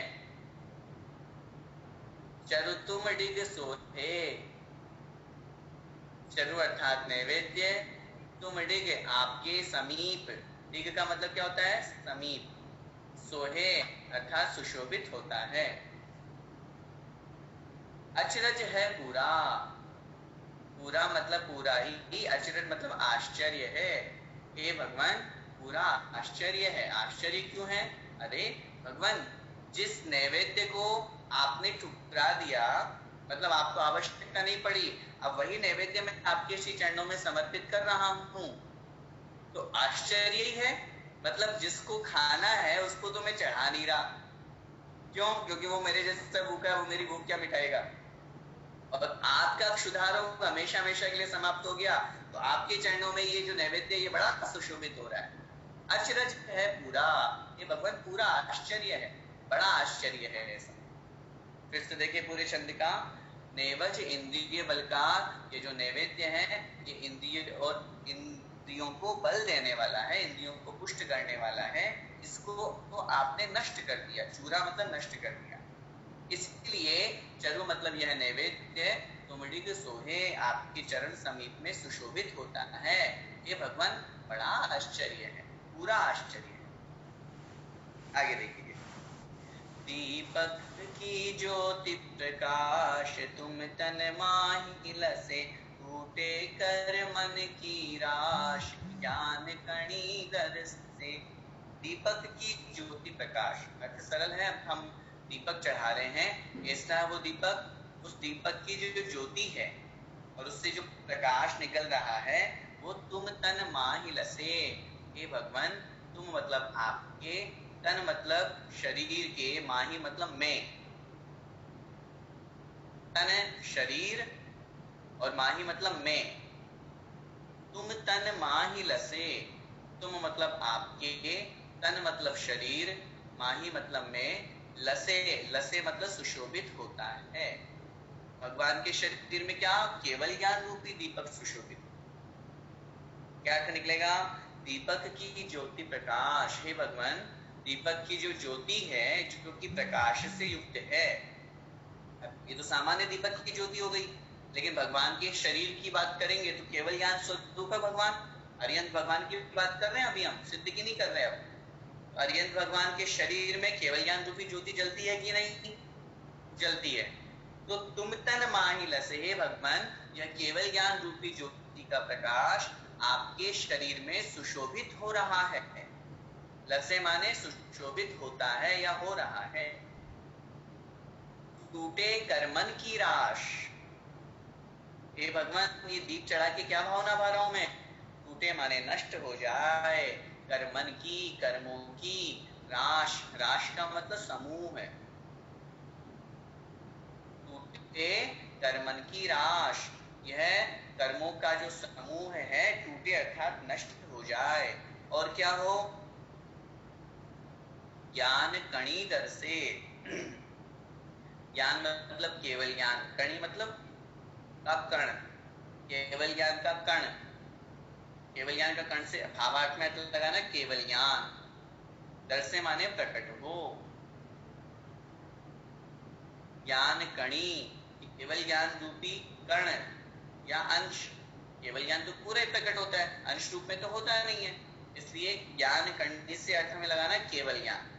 चरु तुम डिग सोहे, चरु अर्थात नैवेद्य, तुम डिग आपके समीप, डिग का मतलब क्या होता है, समीप, सोहे अर्थात सुशोभित होता है। अचरज है पूरा, पूरा मतलब पूरा ही, अचरज मतलब आश्चर्य है, हे भगवान पूरा आश्चर्य है। आश्चर्य क्यों है, अरे भगवान जिस नैवेद्य को आपने ठुकरा दिया, मतलब आपको आवश्यकता नहीं पड़ी, अब वही नैवेद्य मैं आपके श्री चरणों में समर्पित कर रहा हूं, तो आश्चर्य ही है, मतलब जिसको खाना है उसको तो मैं चढ़ा नहीं रहा, क्यों, क्योंकि वो मेरे जैसा भूखा है, वो मेरी भूख क्या मिटाएगा, और आपका क्षुधारोग हमेशा हमेशा के लिए समाप्त हो गया, तो आपके चरणों में ये जो नैवेद्य ये बड़ा सुशोभित हो रहा है। अचरज है पूरा, ये भगवान पूरा आश्चर्य है, बड़ा आश्चर्य है ऐसा। फिर से देखिए पूरे छंद का, नेवज इंद्रिय बलकार, ये जो नैवेद्य है ये इंद्रिय और इंद्रियों को बल देने वाला है, इंद्रियों को पुष्ट करने वाला है, इसको तो आपने नष्ट कर दिया, चूरा मतलब नष्ट कर दिया, इसलिए चरु मतलब यह नैवेद्य तुम डिग सोहे, आपके चरण समीप में सुशोभित होता है। ये भगवान बड़ा आश्चर्य है, पूरा आश्चर्य है। आगे देखिए, दीपक की ज्योति प्रकाश तुम तन माही लसे, टूटे कर मन की राश, ज्ञान कणी दर से। दीपक की ज्योति प्रकाश, अर्थ सरल है। अब हम दीपक चढ़ा रहे हैं, कैसा है वो दीपक? उस दीपक की जो ज्योति है और उससे जो प्रकाश निकल रहा है वो तुम तन माहि लसे। हे भगवान, तुम मतलब आपके, तन मतलब शरीर के, माही मतलब मैं। तन शरीर और माही मतलब मैं। तुम तन माही लसे, तुम मतलब आपके, तन मतलब शरीर, माही मतलब मैं, लसे, लसे मतलब सुशोभित होता है। भगवान के शरीर में क्या? केवल ज्ञान रूपी दीपक सुशोभित। क्या अर्थ निकलेगा? दीपक की ज्योति प्रकाश। हे भगवान, दीपक की जो ज्योति है जो कि प्रकाश से युक्त है। ये तो सामान्य दीपक की ज्योति हो गई, लेकिन भगवान के शरीर की बात करेंगे तो केवल ज्ञान स्वरूप है भगवान। अरिहंत भगवान की बात कर रहे हैं अभी हम, सिद्ध की नहीं कर रहे। अब अरिहंत भगवान के शरीर में केवल ज्ञान रूपी ज्योति जलती है कि नहीं? जलती है। तो तुम तन माही लसे, हे भगवान, यह केवल ज्ञान रूपी ज्योति का प्रकाश आपके शरीर में सुशोभित हो रहा है। लसे माने सुशोभित होता है या हो रहा है। टूटे करमन की राश, हे भगवान, ये दीप चढ़ा के क्या भावना भा रहा हूं मैं? टूटे माने नष्ट हो जाए, कर्मन की, कर्मों की, राश, राश का मतलब समूह है। टूटे कर्मन की राश, यह कर्मों का जो समूह है टूटे अर्थात नष्ट हो जाए। और क्या हो? ज्ञान कणी दर से। ज्ञान मतलब केवल ज्ञान, कणी मतलब का कण, केवल ज्ञान का कण। केवल ज्ञान का कण से भावार्थ में तो लगाना केवल ज्ञान। दर से माने प्रकट हो। ज्ञान कणी, केवल ज्ञान रूपी कण या अंश। केवल ज्ञान तो पूरे प्रकट होता है, अंश रूप में तो होता नहीं है, इसलिए ज्ञान कणी से अर्थ में लगाना केवल ज्ञान।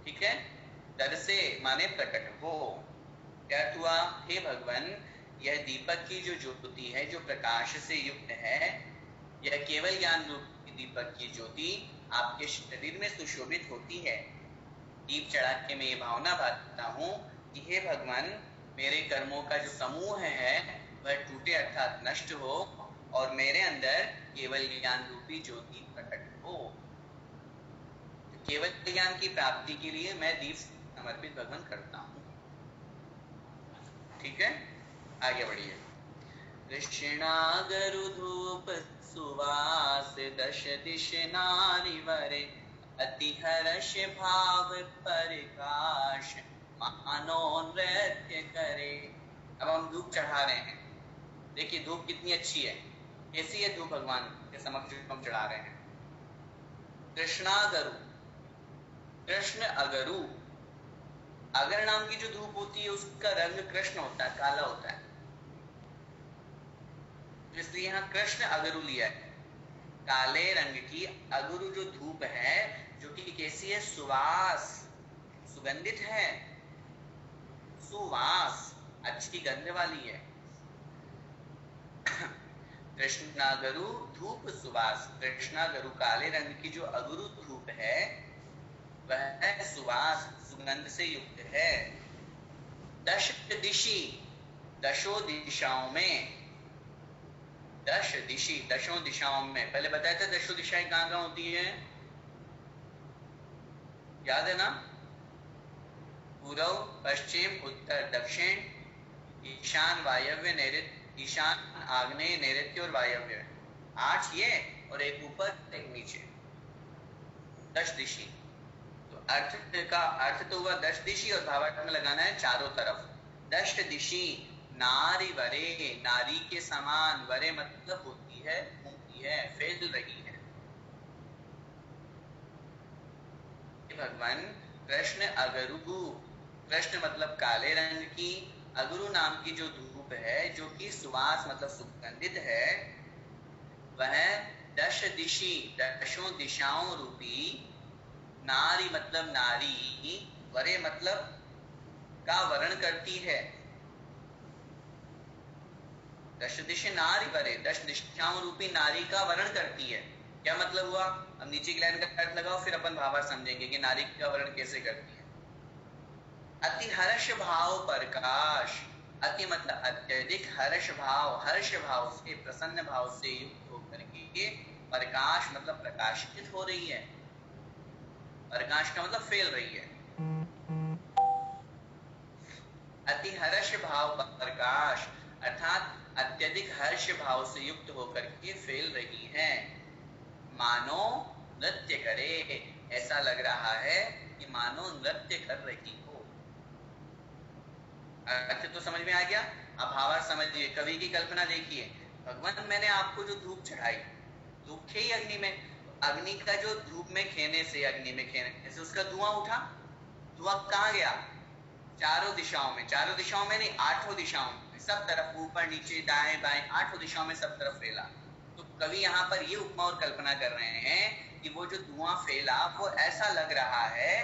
ठीक है? दर से माने प्रकट हो। क्या हुआ? हे भगवान, यह दीपक की जो ज्योति है जो प्रकाश से युक्त है, यह केवल ज्ञान रूपी दीपक की ज्योति आपके शरीर में सुशोभित होती है। दीप चढ़ा के मैं ये भावना भाता हूँ कि हे भगवान, मेरे कर्मों का जो समूह है वह टूटे अर्थात नष्ट हो और मेरे अंदर केवल ज्ञान रूपी ज्योति प्रकट हो। तो केवल ज्ञान की प्राप्ति के लिए मैं दीप समर्पित भगवान करता हूँ। ठीक है, आगे बढ़िए। कृष्णागरु धूप सुवास, दश दिश नारी वरे, अति हर्ष भाव प्रकाश, मानो नृत्य करे। अब हम धूप चढ़ा रहे हैं। देखिए धूप कितनी अच्छी है, कैसी है धूप भगवान के समक्ष हम चढ़ा रहे हैं। कृष्णागरु, कृष्ण अगरु, अगर नाम की जो धूप होती है उसका रंग कृष्ण होता है, काला होता है, इसलिए यहाँ कृष्ण अगरु लिया है। काले रंग की अगरु जो धूप है जो कि कैसी है? सुवास, सुगंधित है, सुवास, अच्छी गंध वाली है। कृष्णागरु धूप सुवास, कृष्णागरु काले रंग की जो अगरु धूप है वह सुवास, सुगंध से युक्त है। दश दिशि, दशों दिशाओं में, दश दिशि, दशों दिशाओं में। पहले बताया था दशों दिशाएं कहाँ कहाँ होती है, याद है ना? पूर्व, पश्चिम, उत्तर, दक्षिण, ईशान, वायव्य, नैऋत्य, ईशान, आग्नेय, नैऋत्य और वायव्य। 8 ये और एक ऊपर एक नीचे, दश दिशि। तो अर्थ का अर्थ तो हुआ दश दिशि और भावार्थ में लगाना है चारों तरफ। दश दिशि नारी वरे, नारी के समान, वरे मतलब होती है, घूमती है, फैल रही है। भगवान कृष्ण अगरु, कृष्ण मतलब काले रंग की, अगरु नाम की जो धूप है जो कि सुवास मतलब सुगंधित है, वह दश दिशि, दशों दिशाओं रूपी, नारी मतलब नारी, वरे मतलब का वर्ण करती है, दश दिशा नारी वरे, 10 दिशाओं रूपी नारी का वर्ण करती है। क्या मतलब हुआ? अब नीचे की लाइन का अर्थ लगाओ, फिर अपन भावार्थ समझेंगे कि नारी का वर्ण कैसे करती है। अति हर्ष भाव प्रकाश, अति मतलब अत्यधिक हर्ष भाव से, प्रसन्न भाव से युक्त होकर के प्रकाश मतलब प्रकाशित हो रही है। प्रकाश का मतलब फैल रही है। अति हर्ष भाव प्रकाश अर्थात अत्यधिक हर्ष भाव से युक्त होकर के फैल रही है। मानो नृत्य करे, ऐसा लग रहा है कि मानो नृत्य कर रही हो। अर्थ तो समझ में आ गया। अब भावार्थ समझिए। कवि की कल्पना देखिए, भगवान मैंने आपको जो धूप चढ़ाई, धूप खे अग्नि में, अग्नि का जो धूप में खेने से, अग्नि में खेने से उसका धुआं उठा। धुआं कहाँ गया? चारों दिशाओं में, चारों दिशाओं में नहीं, 8 दिशाओं में, सब तरफ, ऊपर नीचे दाएं बाएं 8 दिशाओं में सब तरफ फैला। तो कवि यहाँ पर ये उपमा और कल्पना कर रहे हैं कि वो जो धुआं फैला वो ऐसा लग रहा है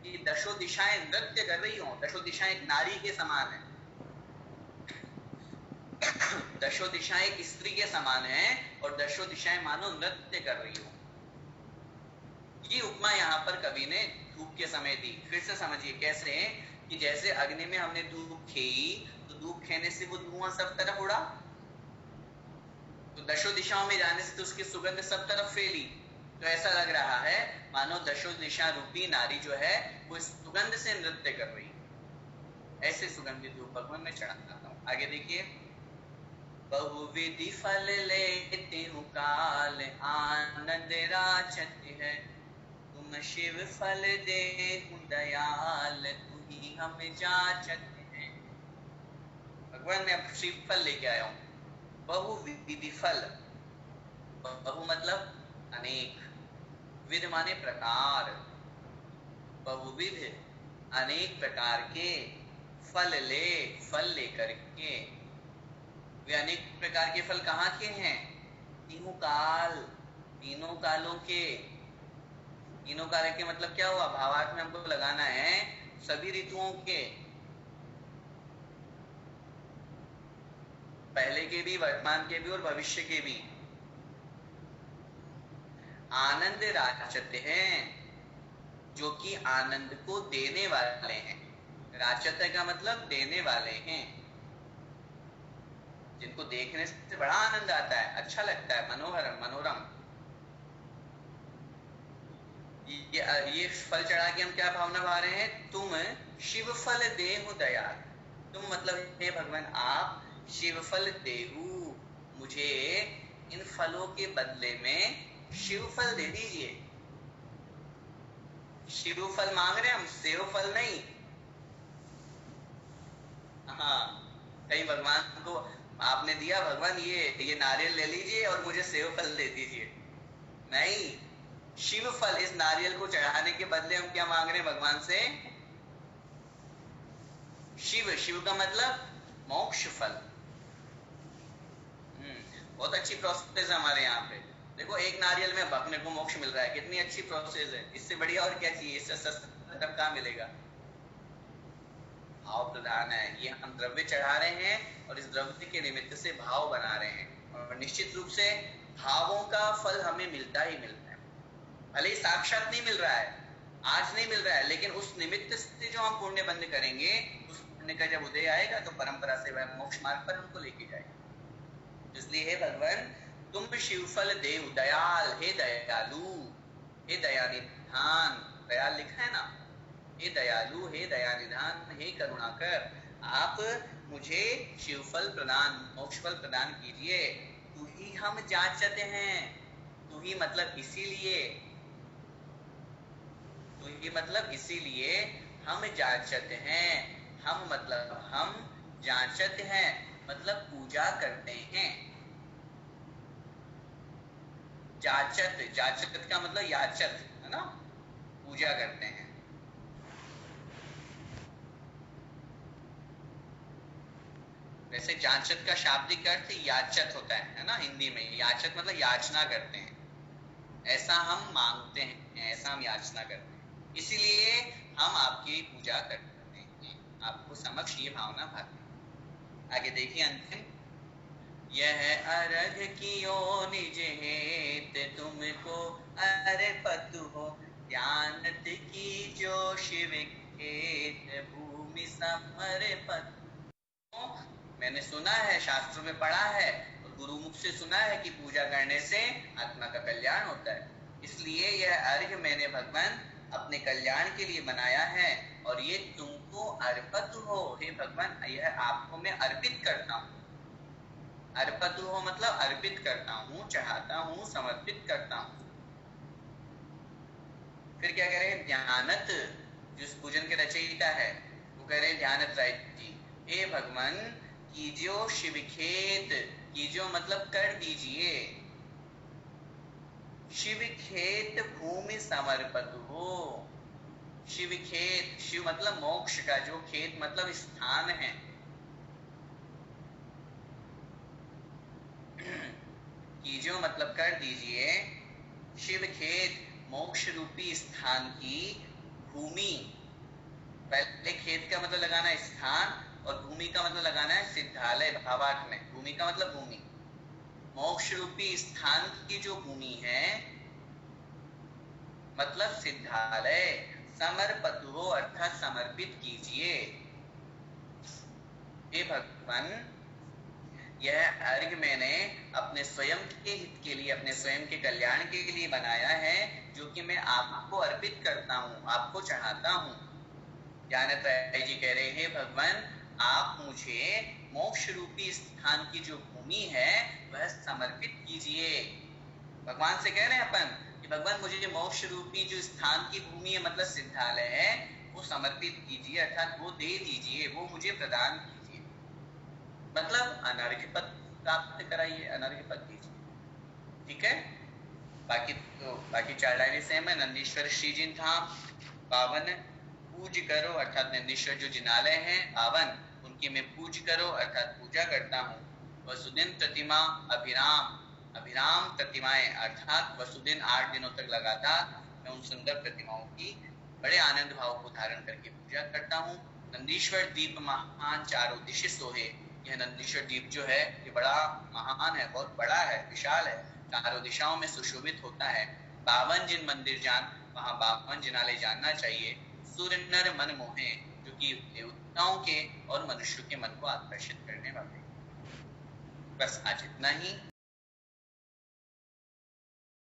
कि दशों दिशाएं नृत्य कर रही हो। दशों दिशाएं एक नारी के समान है, दशों दिशाएं एक स्त्री के समान है और दशों दिशाएं मानो नृत्य कर रही हो। ये उपमा यहाँ पर कवि ने धूप के समय दी। फिर से समझिए कैसे, कि जैसे अग्नि में हमने धूप खेई तो धूप खेने से वो धुआं सब तरफ उड़ा, तो दशों दिशाओं में जाने से तो उसकी सुगंध सब तरफ फैली। तो ऐसा लग रहा है मानो दशों दिशा रूपी नारी जो है वो इस सुगंध से नृत्य कर रही है। ऐसे सुगंधित धूप भगवान में चढ़ाता हूँ। आगे देखिए, बहुविधि फल लेते हूँ काल, आनंद राचत है, तुम शिव फल दे दयाल, तू ही हम जाचत है। भगवान मैं अब शिव फल लेके आया हूँ। बहुविधि फल, बहु मतलब अनेक, विध माने प्रकार, बहुविध अनेक प्रकार के फल लेकर के। वे अनेक प्रकार के फल कहाँ के हैं? तीनों काल, तीनों कालों के। तीनों काल के मतलब क्या हुआ? भावार्थ में हमको लगाना है सभी ऋतुओं के, पहले के भी, वर्तमान के भी और भविष्य के भी। आनंद राचत हैं, जो कि आनंद को देने वाले हैं। राचत का मतलब देने वाले हैं, जिनको देखने से बड़ा आनंद आता है, अच्छा लगता है, मनोहरम मनोरम। ये फल चढ़ा के हम क्या भावना भा रहे हैं? तुम शिव फल देहु दयाल। तुम मतलब हे भगवान आप शिव फल देहु, मुझे इन फलों के बदले में शिव फल दे दीजिए। शिव फल मांग रहे हम, सेव फल नहीं। हाँ, कहीं भगवान को आपने दिया, भगवान ये नारियल ले लीजिए और मुझे सेव फल दे दीजिए, नहीं। शिव फल, इस नारियल को चढ़ाने के बदले हम क्या मांग रहे हैं भगवान से? शिव, शिव का मतलब मोक्ष फल। बहुत अच्छी प्रोसेस है हमारे यहाँ पे। देखो एक नारियल में अपने को मोक्ष मिल रहा है, कितनी अच्छी प्रोसेस है। इससे बढ़िया और क्या चाहिए? इससे सस्ता कहाँ मिलेगा? भाव प्रधान है। ये हम द्रव्य चढ़ा रहे हैं और इस द्रव्य के निमित्त से भाव बना रहे हैं, और निश्चित रूप से भावों का फल हमें मिलता ही मिलता है। भले ही साक्षात नहीं मिल रहा है, आज नहीं मिल रहा है, लेकिन उस निमित्त से जो हम पुण्य बंद करेंगे, उस पुण्य का जब उदय आएगा तो परंपरा से वह मोक्ष मार्ग पर हमको लेके जाएगा। इसलिए हे भगवान तुम शिवफल देव दयाल, हे दयालु, हे दयानिधान, दयाल लिखा है ना, हे दयालु, हे दयानिधान, हे करुणाकर, आप मुझे शिवफल प्रदान, मोक्षफल प्रदान कीजिए। तू ही हम जांचते हैं, तू ही मतलब इसीलिए, तू ही मतलब इसीलिए हम जांचते हैं। हम मतलब हम, जांचते हैं मतलब पूजा करते हैं। जाचत, जाचत का मतलब याचत है ना, पूजा करते हैं। वैसे जाचत का शाब्दिक अर्थ याचत होता है ना, हिंदी में याचत मतलब याचना करते हैं। ऐसा हम मांगते हैं, ऐसा हम याचना करते हैं, इसीलिए हम आपकी पूजा करते हैं, आपको समक्ष ये भावना भाती है। आगे देखिए अंतिम, यह अर्घ कियो निज हेत तुमको अर्पत हो, ध्यानत की जो शिव खेत भूमि समर्पत। मैंने सुना है, शास्त्रों में पढ़ा है और गुरुमुख से सुना है कि पूजा करने से आत्मा का कल्याण होता है, इसलिए यह अर्घ मैंने भगवान अपने कल्याण के लिए बनाया है और ये तुमको अर्पित हो। हे भगवान, यह आपको मैं अर्पित करता हूँ। अर्पित हो मतलब अर्पित करता हूँ, चाहता हूँ, समर्पित करता हूँ। फिर क्या कह रहे हैं? ध्यानत, जो इस पूजन के रचयिता है वो कह रहे हैं ध्यानत राय जी, हे भगवान कीजियो शिव खेत, कीजियो मतलब कर दीजिए, शिव खेत भूमि समर्पित हो। शिव खेत, शिव मतलब मोक्ष का, जो खेत मतलब स्थान है, कीजियो मतलब कर दीजिए, शिव खेत मोक्ष रूपी स्थान की भूमि। पहले खेत का मतलब लगाना है स्थान और भूमि का मतलब लगाना है सिद्धालय, भावार्थ में। भूमि का मतलब भूमि, मोक्ष रूपी स्थान की जो भूमि है मतलब सिद्धालय, समर्पित हो अर्थात समर्पित कीजिए। हे भगवान, यह अर्घ मैंने अपने स्वयं के हित के लिए, अपने स्वयं के कल्याण के लिए बनाया है, जो कि मैं आपको अर्पित करता हूँ, आपको चढ़ाता हूँ। ज्ञानत राय जी कह रहे हैं, भगवान आप मुझे मोक्ष रूपी स्थान की जो भूमि है वह समर्पित कीजिए। भगवान से कह रहे हैं अपन कि भगवान मुझे मोक्ष रूपी जो स्थान की भूमि है मतलब सिद्धालय है वो समर्पित कीजिए, अर्थात वो दे दीजिए, वो मुझे प्रदान कीजिए, मतलब अनर्घ्य पद प्राप्त कराइए, अनर्घ्य पद दीजिए। ठीक है। बाकी 4 लाइनें सेम है। नंदीश्वर श्री जिन धाम पावन पूज करो, अर्थात नंदीश्वर जो जिनालय है पावन, उनकी मैं पूज करो अर्थात पूजा करता हूँ। वसुदिन प्रतिमा अभिराम, अभिराम प्रतिमाएं अर्थात वसुदिन 8 दिनों तक लगातार मैं उन सुंदर प्रतिमाओं की बड़े आनंद भाव को धारण करके पूजा करता हूँ। नंदीश्वर दीप महान चारों दिशा सोहे, यह नंदीश्वर दीप जो है ये बड़ा महान है, बहुत बड़ा है, विशाल है, चारों दिशाओं में सुशोभित होता है। 52 जिन मंदिर जान, वहां 52 जिनालय जानना चाहिए। सूर्य नर मन मोहे, जो कि देवताओं के और मनुष्यों के मन को आकर्षित करने वाले। बस आज इतना ही।